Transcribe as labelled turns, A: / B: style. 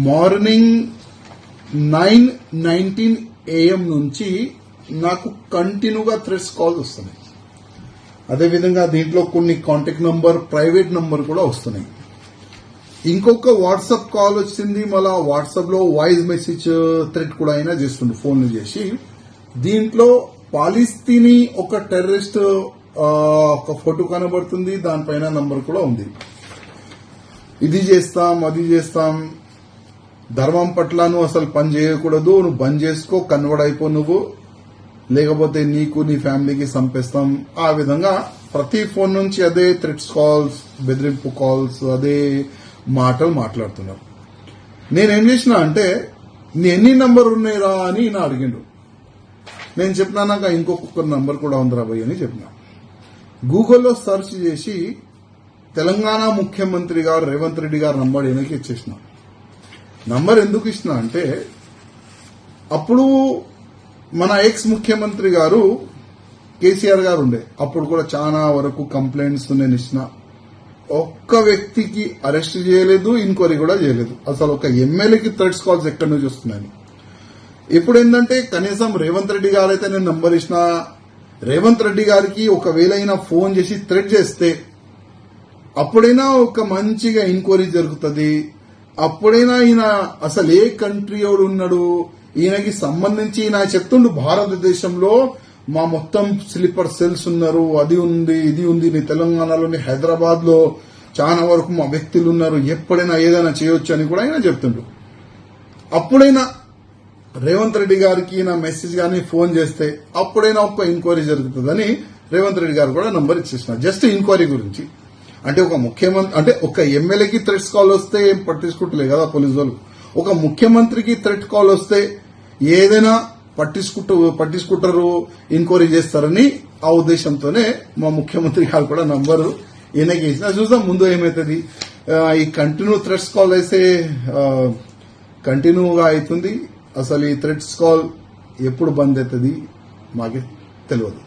A: Morning 9:19 AM నుంచి నాకు కంటిన్యూగా థ్రెడ్స్ కాల్స్ వస్తున్నాయి. అదేవిధంగా దీంట్లో కొన్ని కాంటాక్ట్ నంబర్, ప్రైవేట్ నంబర్ కూడా వస్తున్నాయి. ఇంకొక వాట్సాప్ కాల్ వచ్చింది. మళ్ళా వాట్సాప్ లో వాయిస్ మెసేజ్ థ్రెడ్ కూడా అయినా చేస్తుండే ఫోన్లు చేసి. దీంట్లో పాలిస్తీనీ ఒక టెర్రరిస్ట్ ఒక ఫోటో కనబడుతుంది, దానిపైన నంబర్ కూడా ఉంది. ఇది చేస్తాం, అది చేస్తాం, ధర్మం పట్ల నువ్వు అసలు పని చేయకూడదు, నువ్వు బంద్ చేసుకో, కన్వర్ట్ అయిపో నువ్వు, లేకపోతే నీకు నీ ఫ్యామిలీకి చంపేస్తాం. ఆ విధంగా ప్రతి ఫోన్ నుంచి అదే థ్రెట్స్ కాల్స్, బెదిరింపు కాల్స్, అదే మాటలు మాట్లాడుతున్నారు. నేనేం చేసిన అంటే, నీ ఎన్ని నంబర్ ఉన్నాయిరా అని నా అడిగిండు. నేను చెప్పినా నాకు ఇంకొక నంబర్ కూడా ఉందిరా భయ్ అని చెప్పిన. గూగుల్లో సెర్చ్ చేసి తెలంగాణ ముఖ్యమంత్రి గారు రేవంత్ రెడ్డి గారు నంబర్ ఈయనకి ఇచ్చేసిన. నంబర్ ఎందుకు ఇచ్చిన అంటే, అప్పుడు మన ఎక్స్ ముఖ్యమంత్రి గారు కేసీఆర్ గారు ఉండే, అప్పుడు కూడా చాలా వరకు కంప్లైంట్స్ నేను ఇచ్చిన. ఒక్క వ్యక్తికి అరెస్ట్ చేయలేదు, ఎంక్వైరీ కూడా చేయలేదు. అసలు ఒక ఎమ్మెల్యేకి థ్రెడ్స్ కాల్స్ ఎక్కడి నుంచి వస్తున్నాయని. ఇప్పుడు ఏంటంటే కనీసం రేవంత్ రెడ్డి గారు అయితే నేను నంబర్ ఇచ్చిన, రేవంత్ రెడ్డి గారికి ఒకవేళ అయినా ఫోన్ చేసి థ్రెడ్ చేస్తే అప్పుడైనా ఒక మంచిగా ఎంక్వైరీ జరుగుతుంది. అప్పుడైనా ఈయన అసలు ఏ కంట్రీ వాడు ఉన్నాడు, ఈయనకి సంబంధించి ఈయన చెప్తుండు భారతదేశంలో మా మొత్తం స్లీపర్ సెల్స్ ఉన్నారు, అది ఉంది, ఇది ఉంది, నీ తెలంగాణలోని హైదరాబాద్ లో చాలా వరకు మా వ్యక్తులు ఉన్నారు, ఎప్పుడైనా ఏదైనా చేయొచ్చు అని కూడా ఆయన చెప్తుండు. అప్పుడైనా రేవంత్ రెడ్డి గారికి నా మెసేజ్ గానీ ఫోన్ చేస్తే అప్పుడైనా ఒక్క ఎంక్వైరీ జరుగుతుందని రేవంత్ రెడ్డి గారు కూడా నంబర్ ఇచ్చేసిన, జస్ట్ ఎంక్వైరీ గురించి. అంటే ఒక ముఖ్యమంత్రి అంటే ఒక ఎమ్మెల్యేకి థ్రెట్స్ కాల్ వస్తే ఏం పట్టించుకుంటలే కదా పోలీసు వాళ్ళు. ఒక ముఖ్యమంత్రికి థ్రెట్ కాల్ వస్తే ఏదైనా పట్టించుకుంటారు, ఎంక్వైరీ చేస్తారని ఆ ఉద్దేశంతోనే మా ముఖ్యమంత్రి గారు కూడా నంబరు ఈయనకి ఇచ్చిన. చూద్దాం ముందు ఏమవుతుంది. ఈ కంటిన్యూ థ్రెట్స్ కాల్ అయితే కంటిన్యూగా అవుతుంది. అసలు ఈ థ్రెట్స్ కాల్ ఎప్పుడు బంద్ అవుతుంది మాకే తెలియదు.